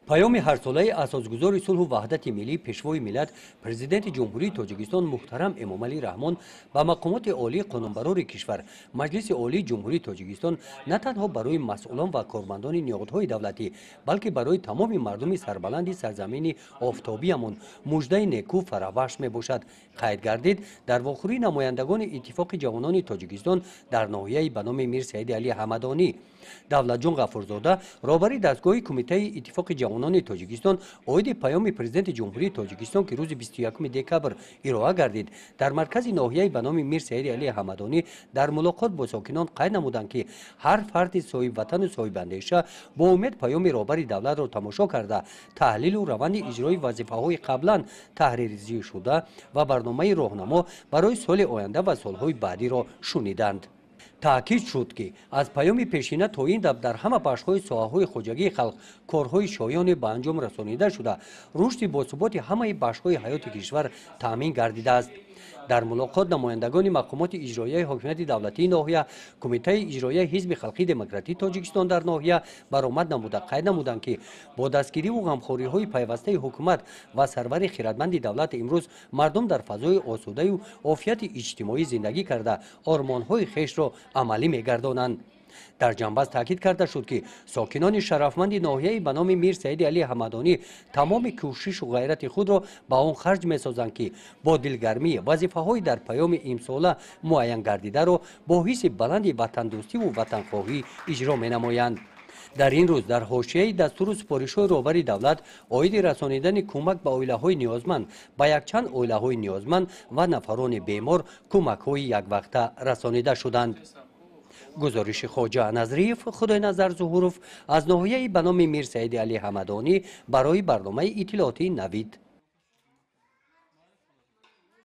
پیام هرساله اساسگذار صلح و وحدت ملی پیشوای ملت پرزیدنت جمهوری تاجیکستان محترم امامعلی رحمان با مقامات عالی قانونبرار کشور مجلس عالی جمهوری تاجیکستان نه تنها برای مسئولان و کارمندان نهادهای دولتی بلکه برای تمام مردم سربلند سرزمین آفتابیمان مژده نیکو فرابخش می باشد. قید گردید در واخوری نمایندگان اتفاق جوانان تاجیکستان در ناحیه به نام میر سید علی حمدانی دولت جان غفورزاده رهبر دستگاه کمیته اتفاق جوانان تاجیکستان اوید پیام پرزیدنت جمهوری تاجیکستان که روز 21 دکبر ارائه گردید در مرکز ناحیه به نام میر سید علی حمدانی در ملاقات با ساکنان قید نمودند که هر فرد صاحب وطن و صاحب اندیشه با امید پیام رهبر دولت را تماشا کرده تحلیل و روند اجرای وظیفه‌های قبلا تحریری شده و برنامه راهنما برای سال آینده و سالهای بعدی را شنیدند. تاکید شد که از پیام پیشینه تا این دم در همه بخش‌های ساحه‌های خواجگی خلق کارهای شایان به انجام رسانیده شده رشد باثبات همه بخش‌های حیات کشور تامین گردیده است. در ملاقات نمایندگان مقامات اجرایی حاکمیت دولتی ناحیه کمیته اجرایی حزب خلقی دموکراتیک تاجیکستان در ناحیه برآمد نموده قید نمودند که با دستگیری و غمخوری‌های پیوسته حکومت و سرور خیرتمند دولت امروز مردم در فضای آسوده و عافیت اجتماعی زندگی کرده آرمان‌های خویش را عملی می‌گردانند. در جنبش تاکید کرده شد که ساکنان شرفمند ناحیه به نام میر سید علی حمدانی تمام کوشش و غیرت خود را به آن خرج می‌سازند که با دلگرمی وظیفه‌های در پیام امساله معین گردیده را با حس بلند وطن دوستی و وطن خواهی اجرا می‌نمایند. در این روز در حاشیه دستور سپارش‌های رهبر دولت عاید رسانیدن کمک به عائله‌های نیازمند به یک چند عائله‌های نیازمند و نفران بیمار کمک‌های یک وقته رسانیده شدند. گزارش خواجه نظریف خدای نظر ظهوروف از ناحیه به نام میر سید علی حمدانی برای برنامه اطلاعاتی نوید.